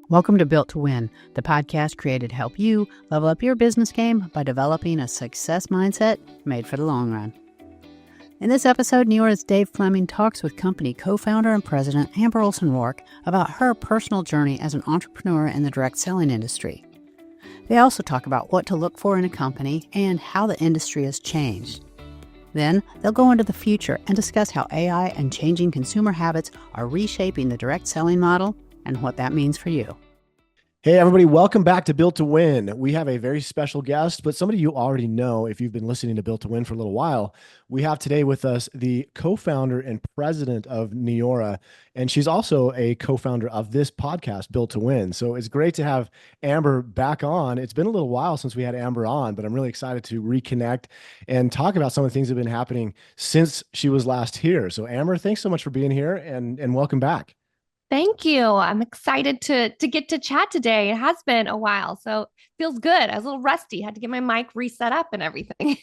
Welcome to Built to Win, the podcast created to help you level up your business game by developing a success mindset made for the long run. In this episode, Neora's Dave Fleming talks with company co-founder and president Amber Olson Rourke about her personal journey as an entrepreneur in the direct selling industry. They also talk about what to look for in a company and how the industry has changed. Then, they'll go into the future and discuss how AI and changing consumer habits are reshaping the direct selling model and what that means for you. Hey, everybody, welcome back to Built to Win. We have a very special guest, but somebody you already know if you've been listening to Built to Win for a little while. We have today with us the co-founder and president of Neora, and she's also a co-founder of this podcast, Built to Win. So it's great to have Amber back on. It's been a little while since we had Amber on, but I'm really excited to reconnect and talk about some of the things that have been happening since she was last here. So Amber, thanks so much for being here and welcome back. Thank you. I'm excited to get to chat today. It has been a while, so it feels good. I was a little rusty. Had to get my mic reset up and everything.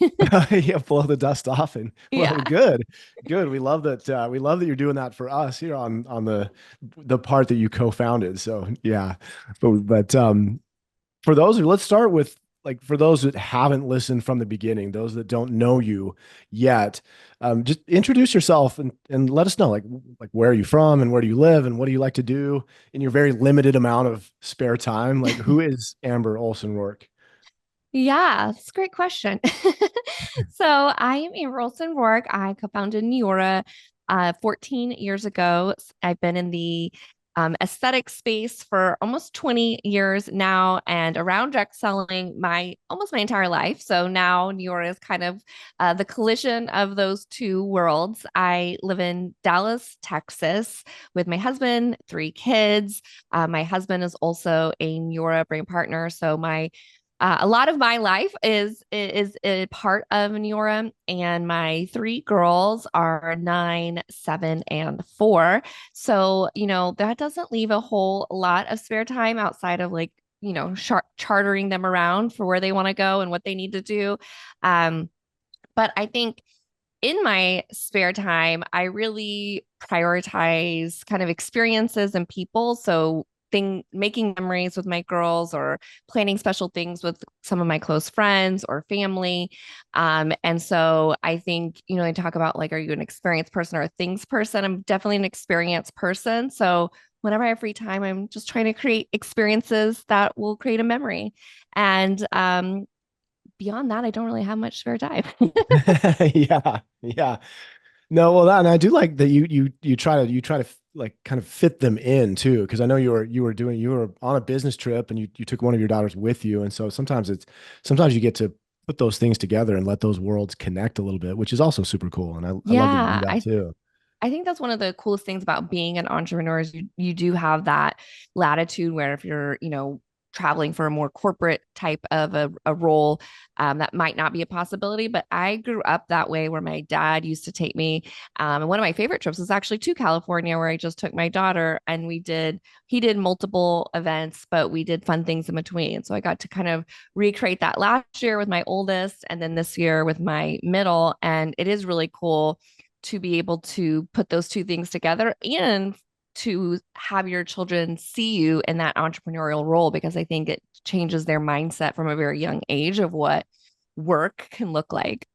Yeah, blow the dust off and well, good. We love that. We love that you're doing that for us here on the part that you co-founded. So yeah, but for those let's start with for those that haven't listened from the beginning, those that don't know you yet, just introduce yourself and let us know like where are you from and where do you live and what do you like to do in your very limited amount of spare time? Like who is Amber Olson Rourke? Yeah, that's a great question. So I am Amber Olson Rourke. I co-founded Neora 14 years ago. I've been in the aesthetic space for almost 20 years now and around direct selling almost my entire life. So now Neora is kind of the collision of those two worlds. I live in Dallas, Texas with my husband, 3 kids. My husband is also a Neora brand partner. So a lot of my life is a part of Neora, and my 3 girls are 9, 7, and 4. So, that doesn't leave a whole lot of spare time outside of chartering them around for where they want to go and what they need to do. But I think in my spare time, I really prioritize kind of experiences and people. So making memories with my girls or planning special things with some of my close friends or family. And so I think, they talk about are you an experienced person or a things person? I'm definitely an experienced person. So whenever I have free time, I'm just trying to create experiences that will create a memory. And beyond that, I don't really have much spare time. Yeah. No, well, and I do like that you try to kind of fit them in too, because I know you were on a business trip and you took one of your daughters with you, and so sometimes you get to put those things together and let those worlds connect a little bit, which is also super cool, and I love that you do that too. I think that's one of the coolest things about being an entrepreneur is you do have that latitude where if you're traveling for a more corporate type of a role, that might not be a possibility. But I grew up that way where my dad used to take me. And one of my favorite trips was actually to California, where I just took my daughter and he did multiple events, but we did fun things in between. So I got to kind of recreate that last year with my oldest and then this year with my middle. And it is really cool to be able to put those two things together and to have your children see you in that entrepreneurial role, because I think it changes their mindset from a very young age of what work can look like.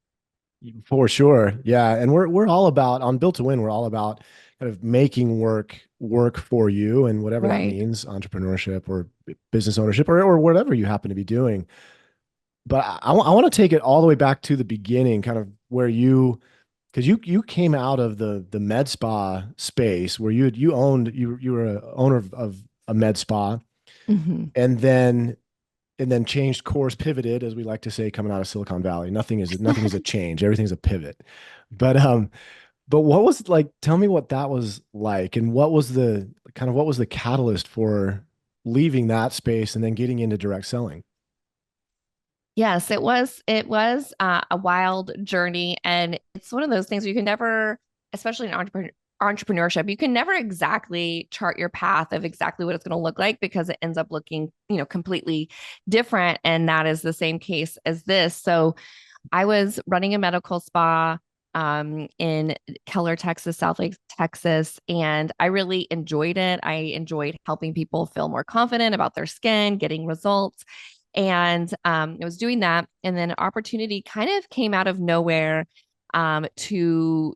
For sure. Yeah. And we're all about on Built to Win, we're all about kind of making work for you and whatever that means, entrepreneurship or business ownership or whatever you happen to be doing. But I want to take it all the way back to the beginning, kind of where because you came out of the med spa space where you were an owner of a med spa, mm-hmm. and then changed course, pivoted, as we like to say, coming out of Silicon Valley. Nothing is a change. Everything's a pivot. But what was tell me what that was like, and what was the catalyst for leaving that space and then getting into direct selling? Yes, it was a wild journey, and it's one of those things where you can never, especially in entrepreneurship, you can never exactly chart your path of exactly what it's going to look like, because it ends up looking, completely different. And that is the same case as this. So I was running a medical spa in Keller, Texas, Southlake, Texas. And I really enjoyed it. I enjoyed helping people feel more confident about their skin, getting results. And I was doing that. And then an opportunity kind of came out of nowhere to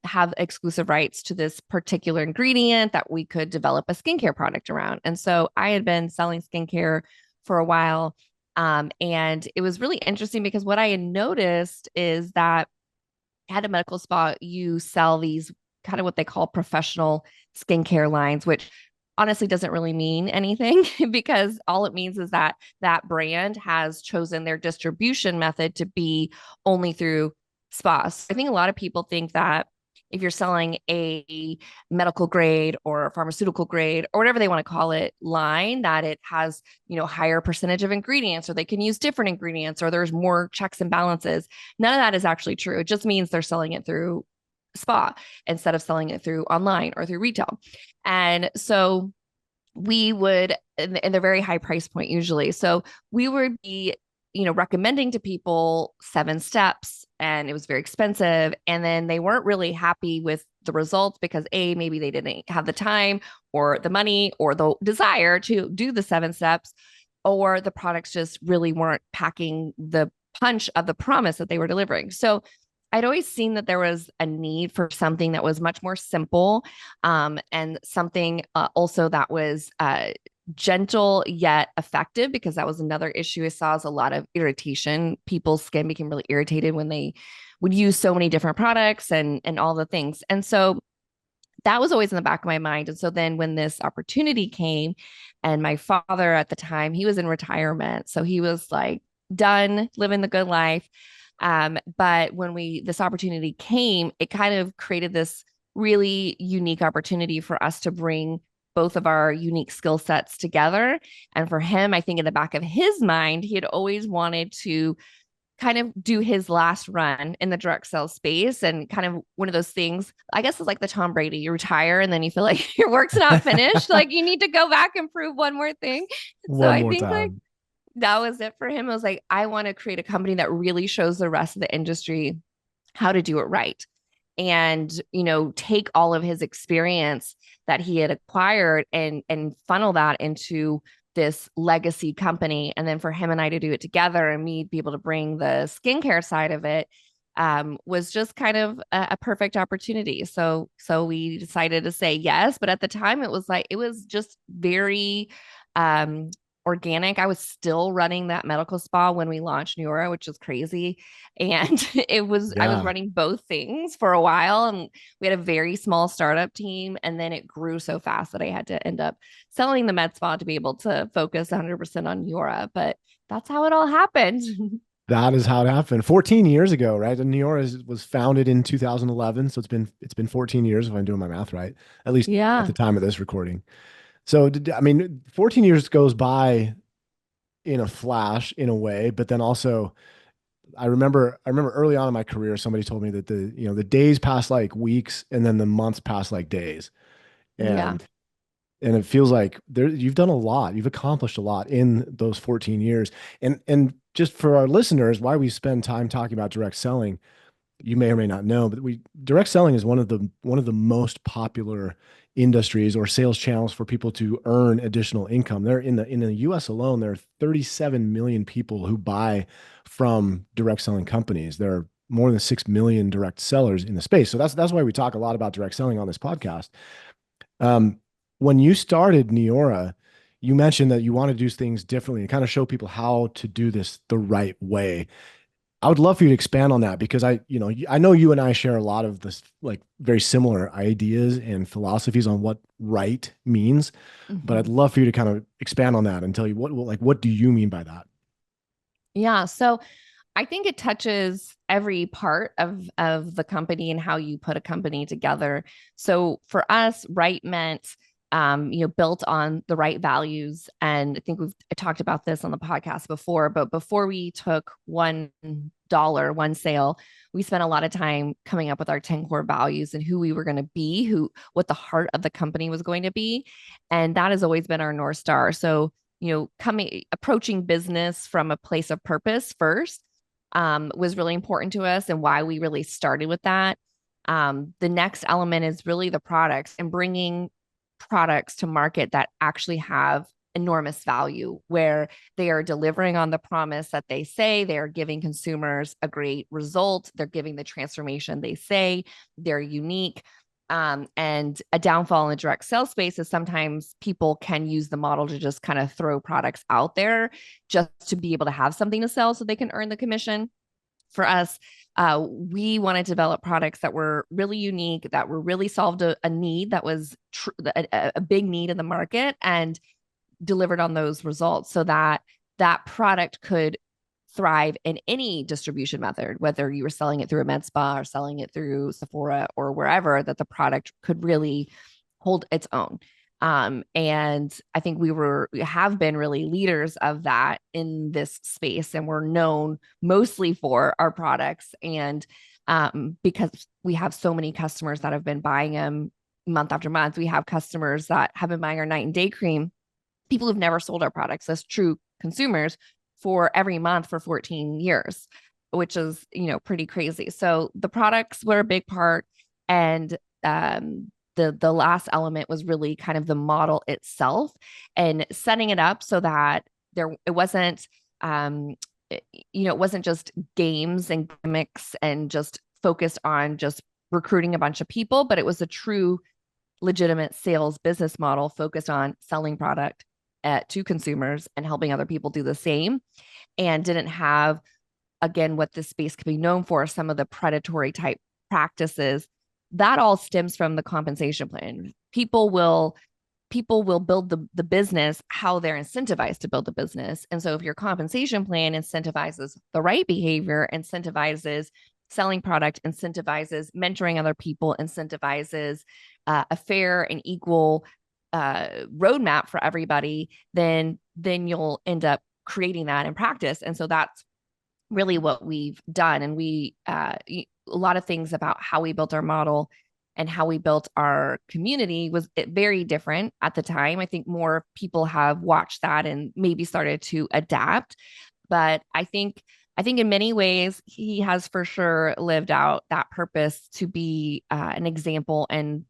have exclusive rights to this particular ingredient that we could develop a skincare product around. And so I had been selling skincare for a while. And it was really interesting because what I had noticed is that at a medical spa, you sell these kind of what they call professional skincare lines, which honestly doesn't really mean anything because all it means is that that brand has chosen their distribution method to be only through spas. I think a lot of people think that if you're selling a medical grade or pharmaceutical grade or whatever they want to call it line, that it has, higher percentage of ingredients, or they can use different ingredients, or there's more checks and balances. None of that is actually true. It just means they're selling it through spa instead of selling it through online or through retail. And so we would, and they're very high price point usually. So we would be, recommending to people 7 steps, and it was very expensive. And then they weren't really happy with the results because maybe they didn't have the time or the money or the desire to do the 7 steps, or the products just really weren't packing the punch of the promise that they were delivering. So I'd always seen that there was a need for something that was much more simple, and something also that was gentle yet effective, because that was another issue I saw, is a lot of irritation. People's skin became really irritated when they would use so many different products and all the things. And so that was always in the back of my mind. And so then when this opportunity came, and my father at the time, he was in retirement. So he was like done living the good life. But when this opportunity came, it kind of created this really unique opportunity for us to bring both of our unique skill sets together. And for him, I think in the back of his mind, he had always wanted to kind of do his last run in the direct sales space, and kind of one of those things, I guess it's like the Tom Brady, you retire and then you feel like your work's not finished. Like you need to go back and prove one more thing. So One I more think like time. that was it for him. It was like, I want to create a company that really shows the rest of the industry how to do it right. And, take all of his experience that he had acquired and funnel that into this legacy company. And then for him and I to do it together, and me be able to bring the skincare side of it, was just kind of a perfect opportunity. So we decided to say yes. But at the time it was just very, organic. I was still running that medical spa when we launched Neora, which is crazy. And I was running both things for a while, and we had a very small startup team. And then it grew so fast that I had to end up selling the med spa to be able to focus 100% on Neora. But that's how it all happened. That is how it happened. 14 years ago, right? And Neora was founded in 2011, so it's been 14 years if I'm doing my math right, at least at Yeah. the time of this recording. So, 14 years goes by in a flash in a way, but then also I remember early on in my career, somebody told me that the days pass like weeks and then the months pass like days. Yeah. And it feels like you've done a lot. You've accomplished a lot in those 14 years. And just for our listeners, why we spend time talking about direct selling, you may or may not know, but direct selling is one of the most popular industries or sales channels for people to earn additional income. There in the US alone, there are 37 million people who buy from direct selling companies. There are more than 6 million direct sellers in the space. So that's why we talk a lot about direct selling on this podcast. When you started Neora, you mentioned that you want to do things differently and kind of show people how to do this the right way. I would love for you to expand on that, because I know you and I share a lot of this, like, very similar ideas and philosophies on what right means, but I'd Mhm. love for you to kind of expand on that and tell you what do you mean by that? Yeah. So I think it touches every part of the company and how you put a company together. So for us, right meant built on the right values. And I think I talked about this on the podcast before, but before we took $1, one sale, we spent a lot of time coming up with our 10 core values and who we were going to be, what the heart of the company was going to be. And that has always been our North Star. So, approaching business from a place of purpose first, was really important to us and why we really started with that. The next element is really the products and bringing products to market that actually have enormous value, where they are delivering on the promise that they say, they are giving consumers a great result, they're giving the transformation they say, they're unique. And a downfall in the direct sales space is sometimes people can use the model to just kind of throw products out there just to be able to have something to sell so they can earn the commission. For us, we want to develop products that were really unique, that were really solved a need that was a big need in the market, and delivered on those results so that that product could thrive in any distribution method, whether you were selling it through a med spa or selling it through Sephora or wherever, that the product could really hold its own. And I think we have been really leaders of that in this space, and we're known mostly for our products. And because we have so many customers that have been buying them month after month, we have customers that have been buying our night and day cream, people who've never sold our products as true consumers, for every month for 14 years, which is, pretty crazy. So the products were a big part. And the last element was really kind of the model itself and setting it up so that it wasn't just games and gimmicks and just focused on just recruiting a bunch of people, but it was a true legitimate sales business model focused on selling product to consumers and helping other people do the same, and didn't have, again, what this space could be known for, some of the predatory type practices. That all stems from the compensation plan. People will build the business how they're incentivized to build the business. And so if your compensation plan incentivizes the right behavior, incentivizes selling product, incentivizes mentoring other people, incentivizes a fair and equal roadmap for everybody, then you'll end up creating that in practice. And so that's really what we've done. And we a lot of things about how we built our model and how we built our community was very different at the time. I think more people have watched that and maybe started to adapt. But I think in many ways, he has for sure lived out that purpose to be an example and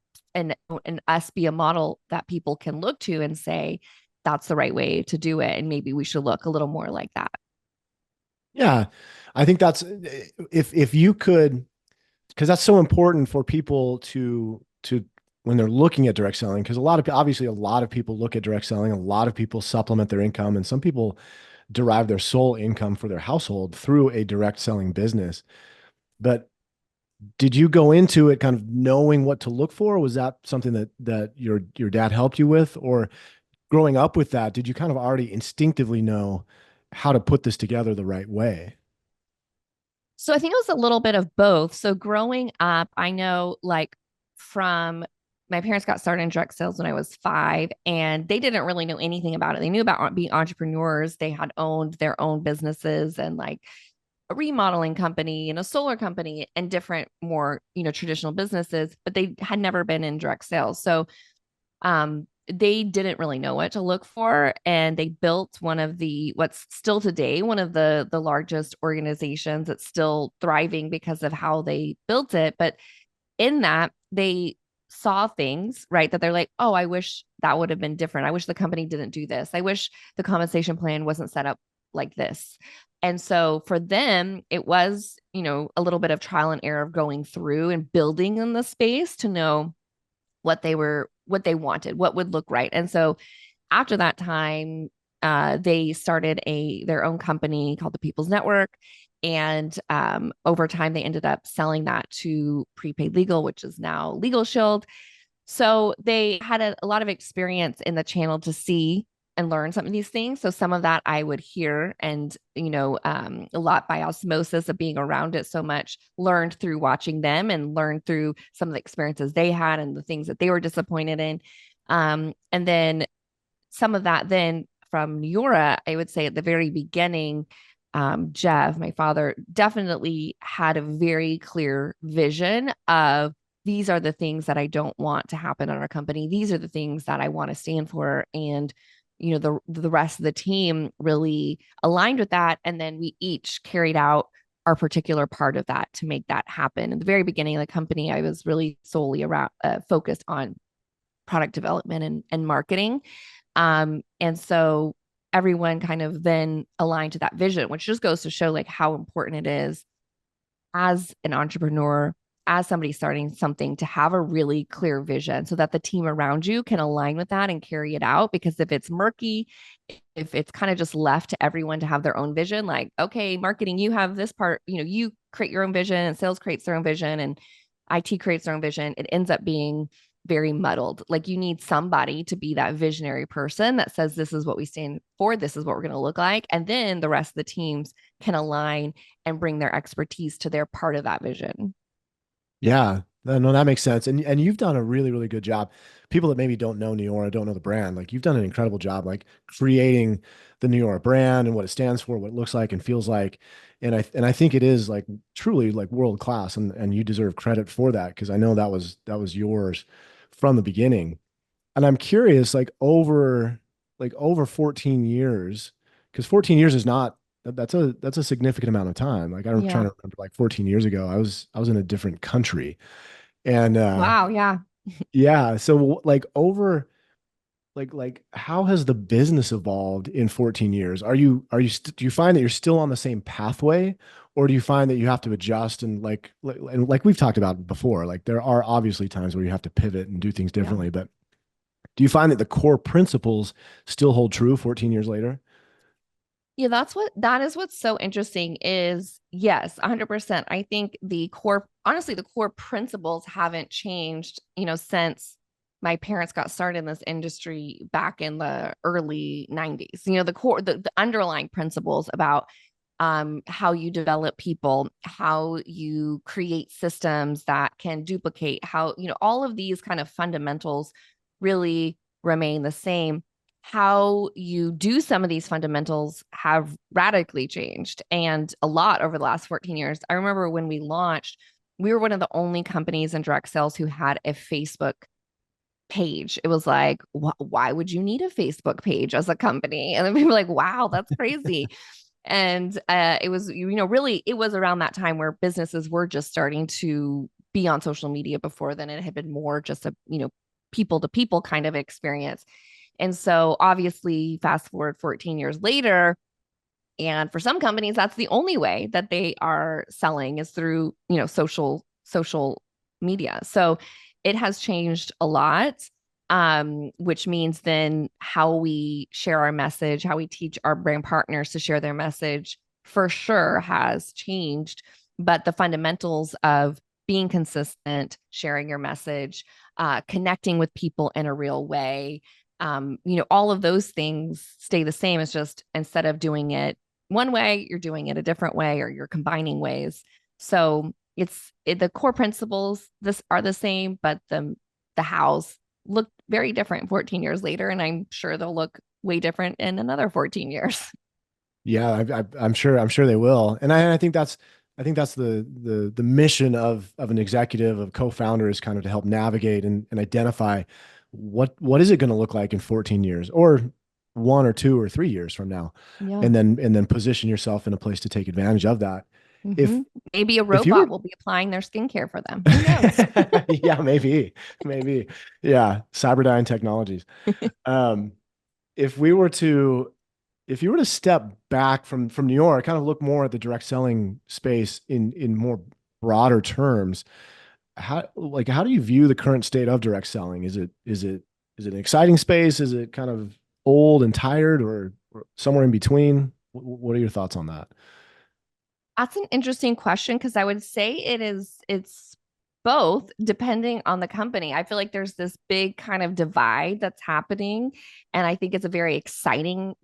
us be a model that people can look to and say, that's the right way to do it. And maybe we should look a little more like that. Yeah. I think that's, if you could, because that's so important for people to when they're looking at direct selling, because obviously a lot of people look at direct selling, a lot of people supplement their income, and some people derive their sole income for their household through a direct selling business. But did you go into it kind of knowing what to look for? Or was that something that your dad helped you with? Or growing up with that, did you kind of already instinctively know how to put this together the right way? So I think it was a little bit of both. So growing up, I know, like, from my parents got started in direct sales when I was 5, and they didn't really know anything about it. They knew about being entrepreneurs. They had owned their own businesses and like a remodeling company and a solar company and different more, traditional businesses, but they had never been in direct sales. So they didn't really know what to look for. And they built what's still today, one of the largest organizations that's still thriving because of how they built it. But in that, they saw things, right, that they're like, oh, I wish that would have been different. I wish the company didn't do this. I wish the compensation plan wasn't set up like this. And so for them, it was, a little bit of trial and error of going through and building in the space to know what they wanted, what would look right. And so after that time, they started their own company called the People's Network. And over time, they ended up selling that to Prepaid Legal, which is now Legal Shield. So they had a lot of experience in the channel to see and learn some of these things. So some of that I would hear and, a lot by osmosis of being around it so much, learned through watching them and learned through some of the experiences they had and the things that they were disappointed in. And then some of that then from Neora, I would say at the very beginning, Jeff, my father, definitely had a very clear vision of, these are the things that I don't want to happen in our company. These are the things that I want to stand for. And, the rest of the team really aligned with that. And then we each carried out our particular part of that to make that happen. In the very beginning of the company, I was really solely around focused on product development and marketing. And so everyone kind of then aligned to that vision, which just goes to show like how important it is as an entrepreneur, as somebody starting something, to have a really clear vision so that the team around you can align with that and carry it out. Because if it's murky, if it's kind of just left to everyone to have their own vision, like, okay, marketing, you have this part, you create your own vision, and sales creates their own vision, and IT creates their own vision, it ends up being very muddled. Like, you need somebody to be that visionary person that says, this is what we stand for, this is what we're going to look like. And then the rest of the teams can align and bring their expertise to their part of that vision. Yeah, no, that makes sense. And you've done a really, really good job. People that maybe don't know Neora, don't know the brand, like you've done an incredible job, like creating the Neora brand and what it stands for, what it looks like and feels like. And I think it is like truly like world class, and you deserve credit for that, because I know that was yours from the beginning. And I'm curious, like over 14 years, because 14 years is not that's a significant amount of time. Like I'm trying Yeah. to remember, like 14 years ago, I was in a different country. And Wow. Yeah. yeah, so like how has the business evolved in 14 years? Do you find that you're still on the same pathway, or do you find that you have to adjust, and like we've talked about before, like there are obviously times where you have to pivot and do things Yeah. differently, but do you find that the core principles still hold true 14 years later? Yeah, that is what's so interesting is, yes, 100%. I think honestly, the core principles haven't changed, since my parents got started in this industry back in the early 90s. The underlying principles about how you develop people, how you create systems that can duplicate, how, all of these kind of fundamentals really remain the same. How you do some of these fundamentals have radically changed, and a lot over the last 14 years. I remember when we launched, we were one of the only companies in direct sales who had a Facebook page. It was like, why would you need a Facebook page as a company? And then we were like, wow, that's crazy. And it was, really, it was around that time where businesses were just starting to be on social media. Before then, it had been more just a, people to people kind of experience. And so obviously, fast forward 14 years later, and for some companies, that's the only way that they are selling is through, social media. So it has changed a lot, which means then how we share our message, how we teach our brand partners to share their message for sure has changed. But the fundamentals of being consistent, sharing your message, connecting with people in a real way, all of those things stay the same. It's just instead of doing it one way, you're doing it a different way, or you're combining ways. So the core principles this are the same, but the hows look very different 14 years later, and I'm sure they'll look way different in another 14 years. Yeah, I'm sure they will. And I think that's the mission of an executive, of co-founder, is kind of to help navigate and identify what is it going to look like in 14 years, or 1 or 2 or 3 years from now, Yeah. and then position yourself in a place to take advantage of that. If Mm-hmm. Maybe a if you were robot will be applying their skincare for them. Who knows? yeah, maybe. Yeah, Cyberdyne Technologies. Um, if we were to if you were to step back from New York, kind of look more at the direct selling space in more broader terms, how do you view the current state of direct selling? Is it an exciting space? Is it kind of old and tired, or somewhere in between? What are your thoughts on that? That's an interesting question, because I would say it's both depending on the company. I feel like there's this big kind of divide that's happening. And I think it's a very exciting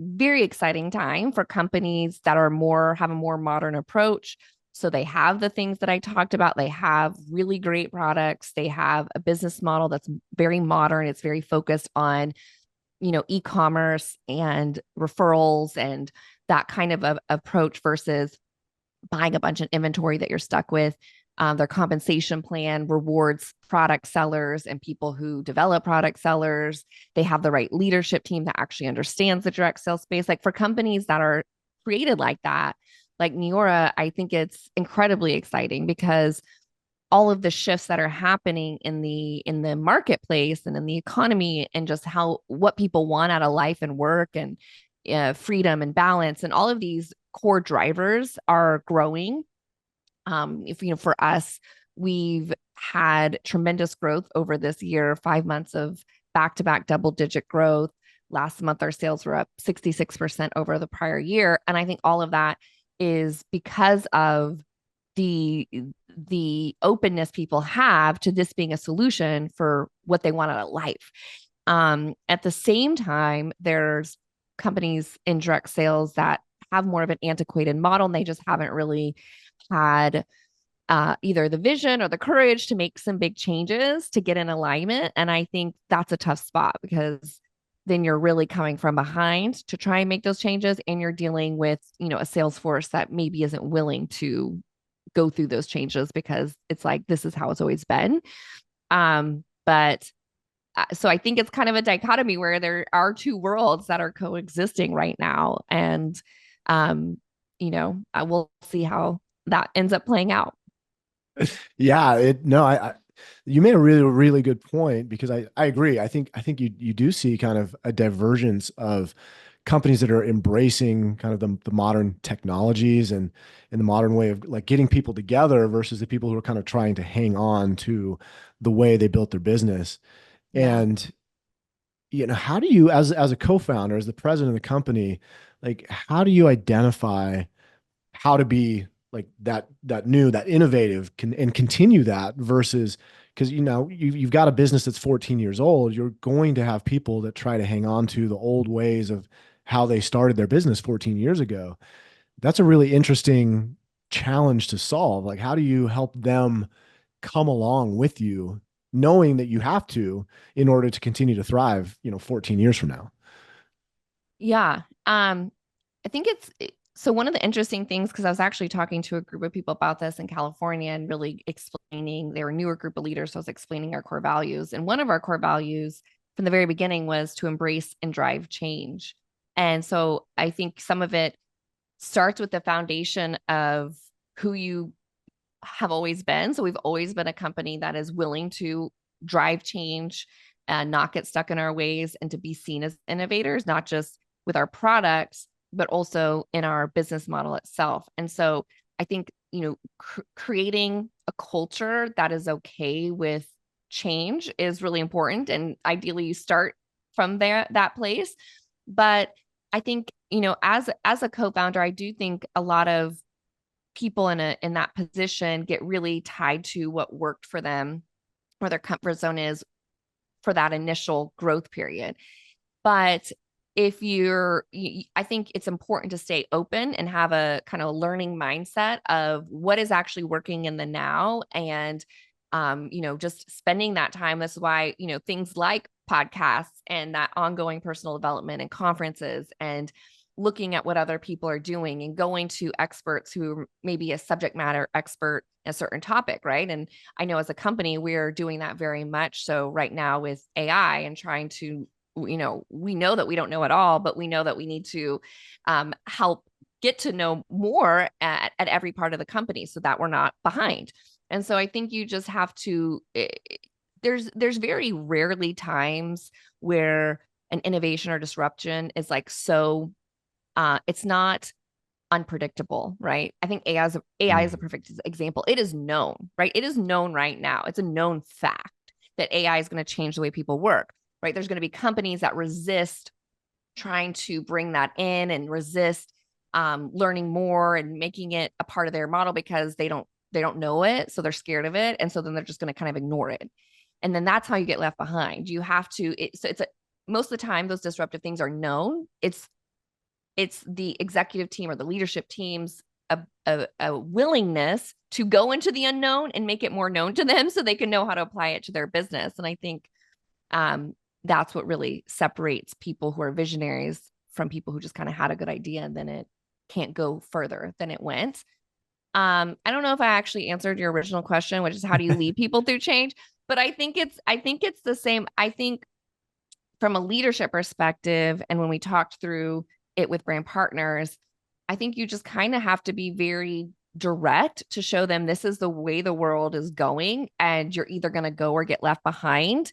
time for companies that have a more modern approach. So they have the things that I talked about. They have really great products. They have a business model that's very modern. It's very focused on, e-commerce and referrals and that kind of a approach versus buying a bunch of inventory that you're stuck with. Their compensation plan rewards product sellers and people who develop product sellers. They have the right leadership team that actually understands the direct sales space. Like, for companies that are created like that, like Neora, I think it's incredibly exciting because all of the shifts that are happening in the marketplace and in the economy, and just how what people want out of life and work, and freedom and balance, and all of these core drivers are growing. If you know, for us, we've had tremendous growth over this year, 5 months of back-to-back double-digit growth. Last month, our sales were up 66% over the prior year. And I think all of that is because of the openness people have to this being a solution for what they want out of life. At the same time, there's companies in direct sales that have more of an antiquated model, and they just haven't really had either the vision or the courage to make some big changes to get in alignment. And I think that's a tough spot, because then you're really coming from behind to try and make those changes, and you're dealing with, you know, a sales force that maybe isn't willing to go through those changes because it's like, this is how it's always been. But so I think it's kind of a dichotomy where there are two worlds that are coexisting right now. And, you know, I will see how that ends up playing out. Yeah, no, you made a really, really good point, because I agree. I think you do see kind of a divergence of companies that are embracing kind of the modern technologies and the modern way of like getting people together, versus the people who are kind of trying to hang on to the way they built their business. Yeah. And, you know, how do you, as a co-founder, as the president of the company, like, how do you identify how to be like that new, that innovative, and continue that, versus, because, you know, you've got a business that's 14 years old, you're going to have people that try to hang on to the old ways of how they started their business 14 years ago. That's a really interesting challenge to solve. Like, how do you help them come along with you, knowing that you have to, in order to continue to thrive, you know, 14 years from now? Yeah. I think so one of the interesting things, because I was actually talking to a group of people about this in California and really explaining, they were a newer group of leaders. So I was explaining our core values. And one of our core values from the very beginning was to embrace and drive change. And so I think some of it starts with the foundation of who you have always been. So we've always been a company that is willing to drive change and not get stuck in our ways, and to be seen as innovators, not just with our products, but also in our business model itself. And so I think, you know, creating a culture that is okay with change is really important. And ideally you start from that place. But I think, you know, as a co-founder, I do think a lot of people in that position get really tied to what worked for them, where their comfort zone is for that initial growth period. But if I think it's important to stay open and have a kind of learning mindset of what is actually working in the now. And, you know, just spending that time. That's why, you know, things like podcasts and that ongoing personal development and conferences, and looking at what other people are doing, and going to experts who may be a subject matter expert in a certain topic, right? And I know as a company, we're doing that very much so right now with AI, and trying to, you know, we know that we don't know it all, but we know that we need to help get to know more at every part of the company, so that we're not behind. And so I think you just have to, there's very rarely times where an innovation or disruption is like, so it's not unpredictable, right? I think AI is a perfect example. It is known, right? It is known right now. It's a known fact that AI is going to change the way people work, right? There's going to be companies that resist trying to bring that in, and resist learning more and making it a part of their model, because they don't know it. So they're scared of it. And so then they're just going to kind of ignore it. And then that's how you get left behind. You have to, most of the time, those disruptive things are known. It's the executive team or the leadership team's a willingness to go into the unknown and make it more known to them, so they can know how to apply it to their business. And I think that's what really separates people who are visionaries from people who just kind of had a good idea and then it can't go further than it went. I don't know if I actually answered your original question, which is how do you lead people through change? But I think it's the same. I think from a leadership perspective, and when we talked through it with brand partners, I think you just kind of have to be very direct to show them this is the way the world is going, and you're either going to go or get left behind.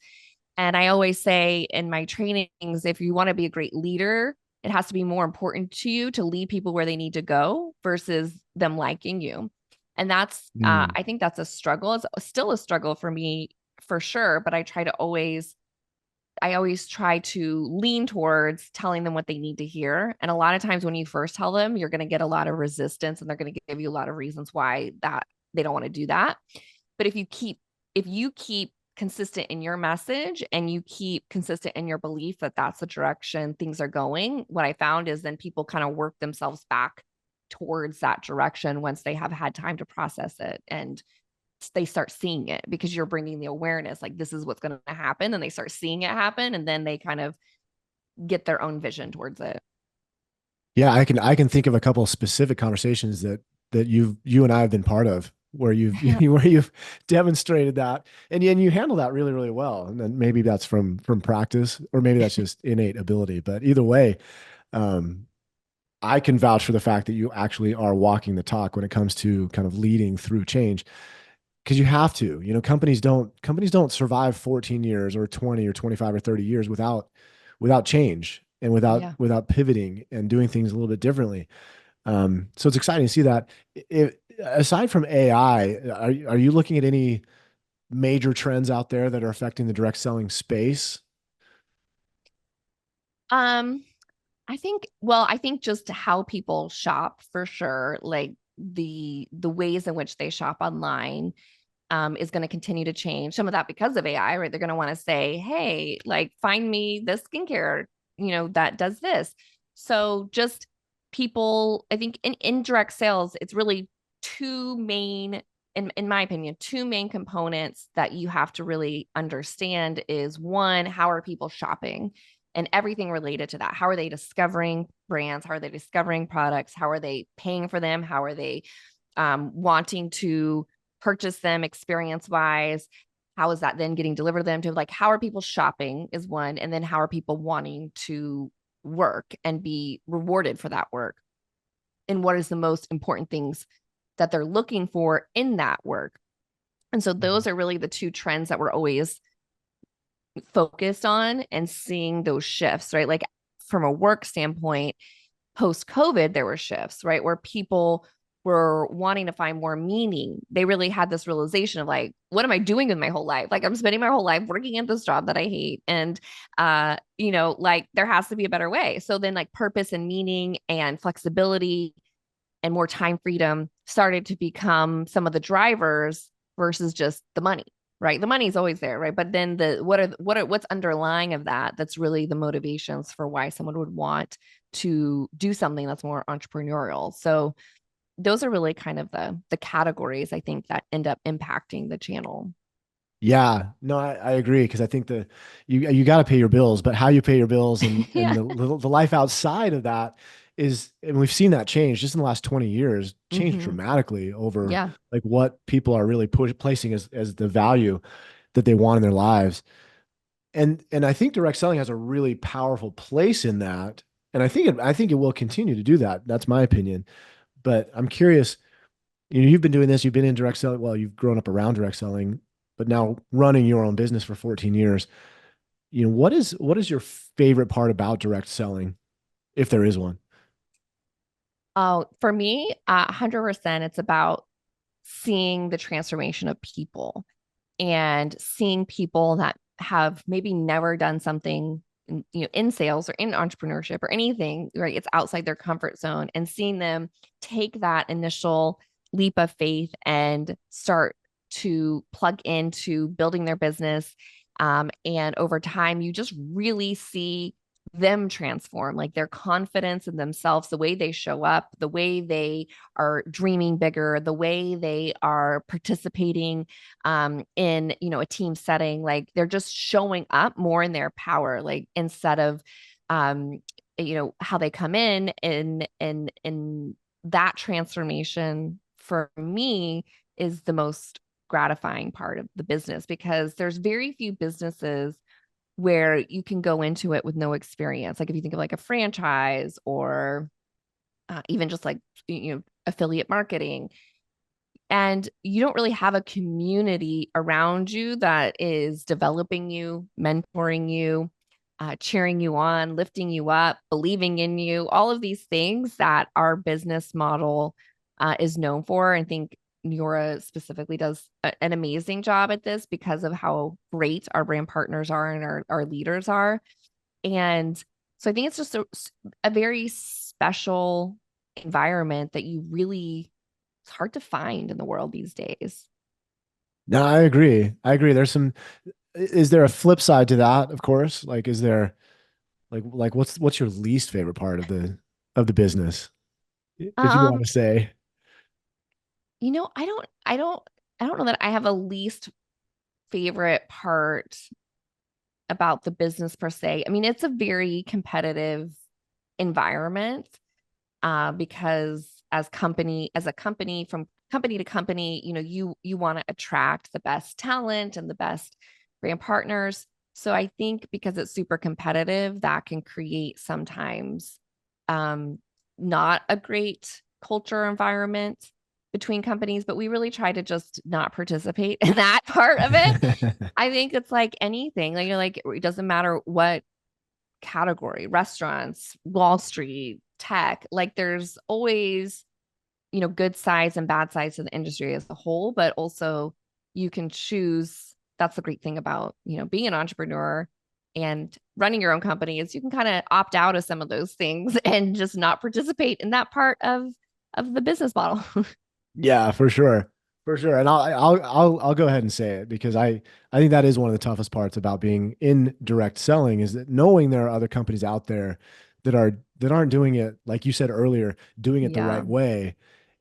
And I always say in my trainings, if you want to be a great leader, it has to be more important to you to lead people where they need to go versus them liking you. And Mm. I think that's a struggle. It's still a struggle for me for sure, but I always try to lean towards telling them what they need to hear. And a lot of times when you first tell them, you're going to get a lot of resistance and they're going to give you a lot of reasons why that they don't want to do that. But if you keep consistent in your message and you keep consistent in your belief that that's the direction things are going, what I found is then people kind of work themselves back towards that direction once they have had time to process it, and they start seeing it because you're bringing the awareness, like this is what's going to happen, and they start seeing it happen, and then they kind of get their own vision towards it. Yeah, I can think of a couple of specific conversations that you and I have been part of where you've Yeah. where you've demonstrated that, and you handle that really, really well. And then maybe that's from practice, or maybe that's just innate ability. But either way, um, I can vouch for the fact that you actually are walking the talk when it comes to kind of leading through change, because you have to. Companies don't survive 14 years or 20 or 25 or 30 years without change and Yeah. without pivoting and doing things a little bit differently. So it's exciting to see that. Aside from AI, are you looking at any major trends out there that are affecting the direct selling space? Um, I think just how people shop for sure, like the ways in which they shop online is going to continue to change. Some of that because of AI, right? They're going to want to say, hey, like find me this skincare, that does this. So just people, I think in indirect sales, it's really two main, in my opinion, two main components that you have to really understand is one, how are people shopping? And everything related to that. How are they discovering brands? How are they discovering products? How are they paying for them? How are they wanting to purchase them experience wise? How is that then getting delivered to them? To like, how are people shopping is one, and then how are people wanting to work and be rewarded for that work? And what is the most important things that they're looking for in that work? And so those are really the two trends that we're always focused on and seeing those shifts, right? Like from a work standpoint, post COVID, there were shifts, right? Where people were wanting to find more meaning. They really had this realization of like, what am I doing with my whole life? Like I'm spending my whole life working at this job that I hate. And like there has to be a better way. So then like purpose and meaning and flexibility and more time freedom started to become some of the drivers versus just the money, right? The money is always there, right? But then what's underlying of that, that's really the motivations for why someone would want to do something that's more entrepreneurial. So those are really kind of the categories I think that end up impacting the channel. Yeah, no, I agree, because I think you got to pay your bills, but how you pay your bills and Yeah. the life outside of that is, and we've seen that change just in the last 20 years, change Mm-hmm. dramatically over Yeah. like what people are really placing as the value that they want in their lives. And I think direct selling has a really powerful place in that. And I think it will continue to do that. That's my opinion. But I'm curious, you've been doing this, you've been in direct selling, well, you've grown up around direct selling, but now running your own business for 14 years. What is your favorite part about direct selling, if there is one? Oh, for me, 100%, it's about seeing the transformation of people and seeing people that have maybe never done something in sales or in entrepreneurship or anything, right? It's outside their comfort zone, and seeing them take that initial leap of faith and start to plug into building their business. And over time, you just really see them transform, like their confidence in themselves, the way they show up, the way they are dreaming bigger, the way they are participating in a team setting. Like they're just showing up more in their power, like instead of um, how they come in, and that transformation for me is the most gratifying part of the business, because there's very few businesses where you can go into it with no experience. Like if you think of like a franchise or even just like, affiliate marketing. And you don't really have a community around you that is developing you, mentoring you, cheering you on, lifting you up, believing in you, all of these things that our business model is known for. I think Neora specifically does an amazing job at this because of how great our brand partners are and our leaders are. And so I think it's just a very special environment that you really, it's hard to find in the world these days. No, I agree. I agree. Is there a flip side to that? Of course. Like, is there what's your least favorite part of the business? If you want Um, to say. I don't know that I have a least favorite part about the business per se. I mean, it's a very competitive environment, because as a company, from company to company, you want to attract the best talent and the best brand partners. So I think because it's super competitive, that can create sometimes um, not a great culture environment between companies, but we really try to just not participate in that part of it. I think it's like anything, like it doesn't matter what category, restaurants, Wall Street, tech, like there's always, good sides and bad sides to the industry as a whole, but also you can choose. That's the great thing about, being an entrepreneur and running your own company is you can kind of opt out of some of those things and just not participate in that part of the business model. Yeah, for sure. For sure. And I'll go ahead and say it because I think that is one of the toughest parts about being in direct selling is that knowing there are other companies out there that aren't doing it, like you said earlier, doing it the Yeah. right way.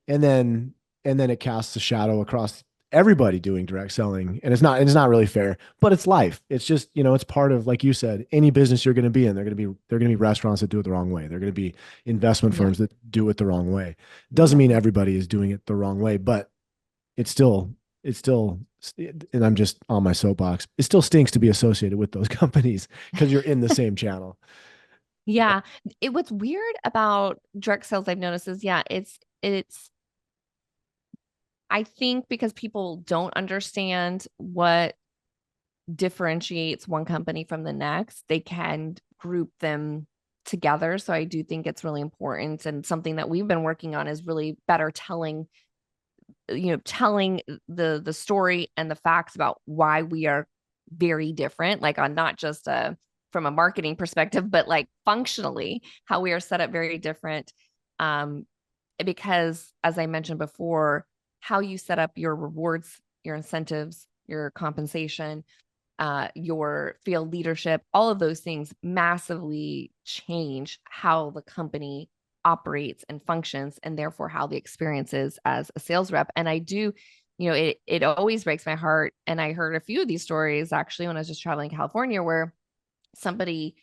And then it casts a shadow across everybody doing direct selling. And it's not really fair, but it's life. It's just, it's part of, like you said, any business you're going to be in, there are going to be restaurants that do it the wrong way. There are going to be investment Yeah. firms that do it the wrong way. Doesn't Yeah. mean everybody is doing it the wrong way, but it's still, and I'm just on my soapbox. It still stinks to be associated with those companies because you're in the same channel. Yeah. What's weird about direct sales I've noticed is, yeah, it's I think because people don't understand what differentiates one company from the next, they can group them together. So I do think it's really important, and something that we've been working on is really better telling the story and the facts about why we are very different, like on not just from a marketing perspective, but like functionally how we are set up very different. Um, because as I mentioned before, how you set up your rewards, your incentives, your compensation, your field leadership, all of those things massively change how the company operates and functions, and therefore how the experience is as a sales rep. And I do, it always breaks my heart. And I heard a few of these stories actually when I was just traveling in California, where somebody,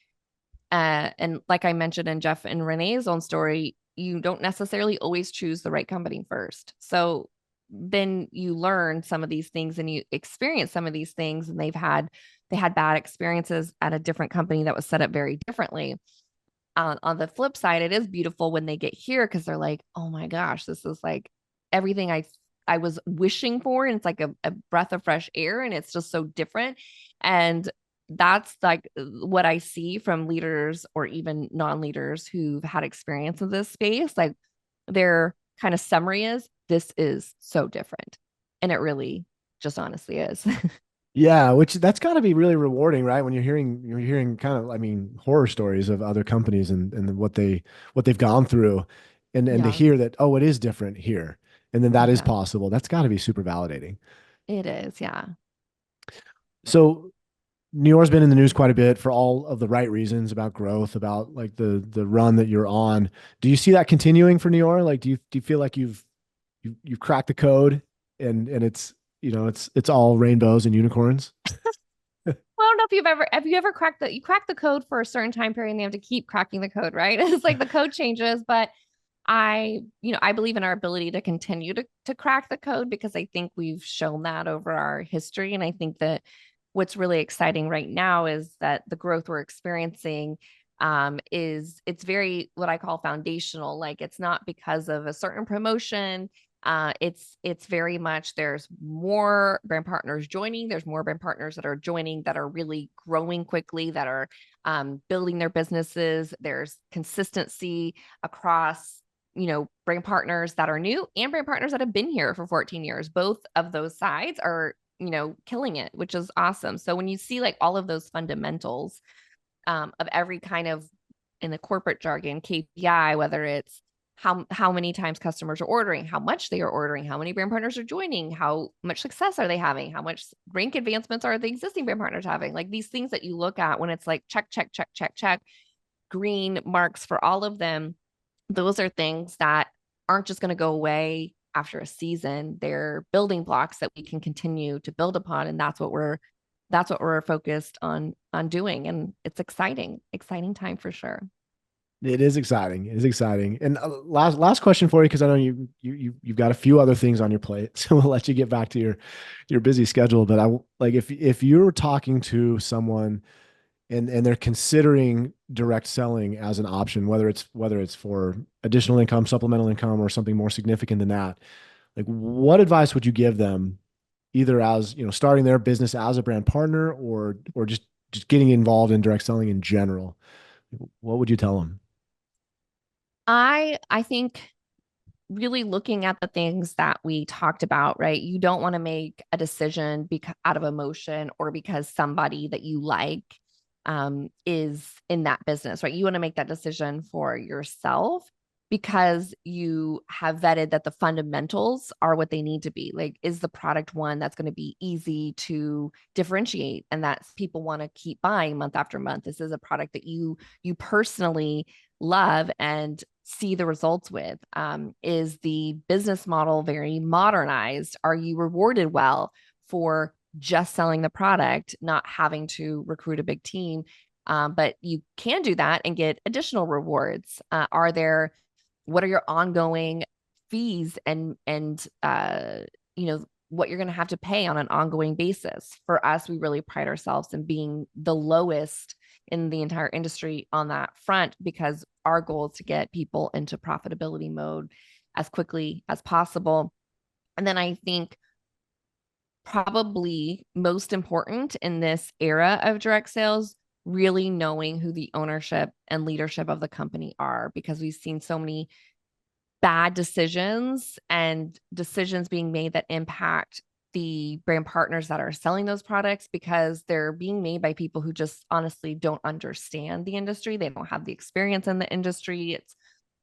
and like I mentioned in Jeff and Renee's own story, you don't necessarily always choose the right company first. So then you learn some of these things and you experience some of these things, and they had bad experiences at a different company that was set up very differently. On the flip side, it is beautiful when they get here because they're like, oh my gosh, this is like everything I was wishing for. And it's like a breath of fresh air, and it's just so different. And that's like what I see from leaders or even non-leaders who've had experience in this space. Like their kind of summary is, this is so different. And it really just honestly is. Yeah, which that's got to be really rewarding, right? When you're hearing kind of, I mean, horror stories of other companies and what they've gone through, and to Yeah. hear that, oh, it is different here, and then that is Yeah. possible. That's got to be super validating. It is. Yeah. So New York's been in the news quite a bit for all of the right reasons about growth, about like the run that you're on. Do you see that continuing for New York? Like, do you feel like you've cracked the code and it's it's all rainbows and unicorns? Well, I don't know if have you ever you crack the code for a certain time period and they have to keep cracking the code, right? It's like the code changes, but I believe in our ability to continue to crack the code because I think we've shown that over our history. And I think that what's really exciting right now is that the growth we're experiencing, is it's very what I call foundational. Like it's not because of a certain promotion. It's very much there's more brand partners joining. There's more brand partners that are joining that are really growing quickly, that are building their businesses. There's consistency across, brand partners that are new and brand partners that have been here for 14 years. Both of those sides are, killing it, which is awesome. So when you see like all of those fundamentals of every kind of, in the corporate jargon, KPI, whether it's how many times customers are ordering, how much they are ordering, how many brand partners are joining, how much success are they having, how much rank advancements are the existing brand partners having, like these things that you look at when it's like check, check, check, check, check, green marks for all of them. Those are things that aren't just going to go away after a season. They're building blocks that we can continue to build upon. And that's what we're focused on doing. And it's exciting time for sure. It is exciting. It is exciting. And last question for you, because I know you've got a few other things on your plate, so we'll let you get back to your busy schedule. But if you're talking to someone and they're considering direct selling as an option, whether it's for additional income, supplemental income, or something more significant than that, like what advice would you give them, either as starting their business as a brand partner or just getting involved in direct selling in general? What would you tell them? I think really looking at the things that we talked about, right? You don't want to make a decision out of emotion or because somebody that you like is in that business, right? You want to make that decision for yourself because you have vetted that the fundamentals are what they need to be. Like, is the product one that's going to be easy to differentiate and that people want to keep buying month after month? This is a product that you personally love and see the results with. Is the business model very modernized? Are you rewarded well for just selling the product, not having to recruit a big team? But you can do that and get additional rewards. What are your ongoing fees and what you're going to have to pay on an ongoing basis? For us, we really pride ourselves in being the lowest in the entire industry on that front, because our goal is to get people into profitability mode as quickly as possible. And then I think probably most important in this era of direct sales, really knowing who the ownership and leadership of the company are, because we've seen so many bad decisions and decisions being made that impact the brand partners that are selling those products because they're being made by people who just honestly don't understand the industry. They don't have the experience in the industry. It's,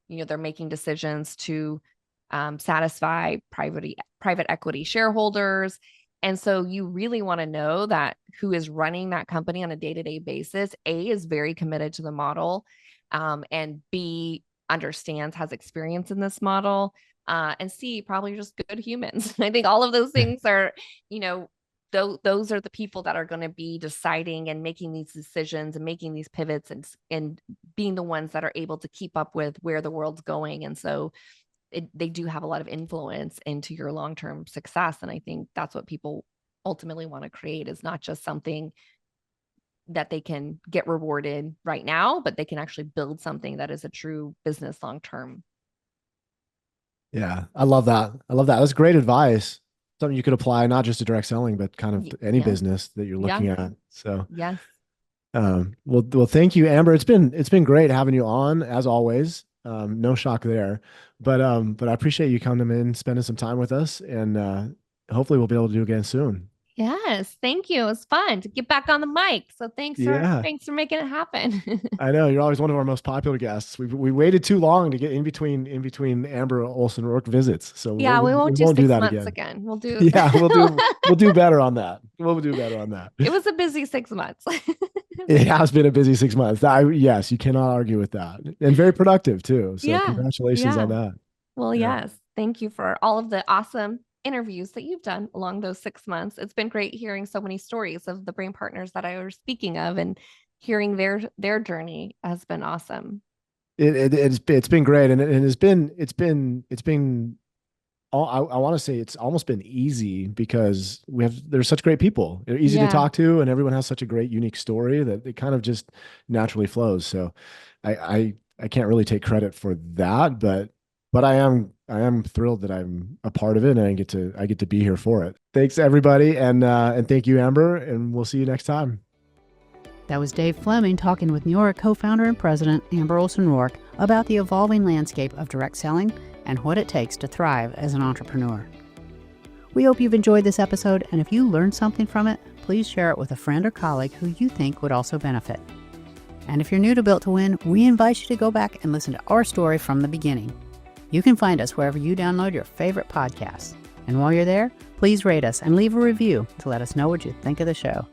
they're making decisions to satisfy private equity shareholders. And so you really want to know that who is running that company on a day-to-day basis, A, is very committed to the model, and B, understands, has experience in this model, and C, probably just good humans. I think all of those things are, those are the people that are going to be deciding and making these decisions and making these pivots and being the ones that are able to keep up with where the world's going. And so they do have a lot of influence into your long-term success. And I think that's what people ultimately want to create, is not just something that they can get rewarded right now, but they can actually build something that is a true business long-term. Yeah, I love that. That's great advice. Something you could apply not just to direct selling, but kind of any business that you're looking at. So yes. Well, thank you, Amber. It's been great having you on as always. No shock there, but I appreciate you coming in, spending some time with us, and hopefully we'll be able to do it again soon. Yes, thank you. It was fun to get back on the mic. So thanks for making it happen. I know you're always one of our most popular guests. We waited too long to get in between Amber Olson Rourke visits, so yeah, we won't do 6 months again. We'll do we'll do better on that. We'll do better on that. It was a busy 6 months. It has been a busy 6 months. Yes, you cannot argue with that, and very productive too. So congratulations on that. Well, yes, thank you for all of the awesome interviews that you've done along those 6 months. It's been great hearing so many stories of the brand partners that I was speaking of, and hearing their journey has been awesome. It's been great, and it's been I want to say it's almost been easy because there's such great people. They're easy to Yeah. talk to, and everyone has such a great, unique story that it kind of just naturally flows. So I can't really take credit for that, but I am thrilled that I'm a part of it and I get to be here for it. Thanks everybody, and thank you, Amber, and we'll see you next time. That was Dave Fleming talking with Neora co-founder and president Amber Olson Rourke about the evolving landscape of direct selling and what it takes to thrive as an entrepreneur. We hope you've enjoyed this episode, and if you learned something from it, please share it with a friend or colleague who you think would also benefit. And if you're new to Built to Win, we invite you to go back and listen to our story from the beginning. You can find us wherever you download your favorite podcasts. And while you're there, please rate us and leave a review to let us know what you think of the show.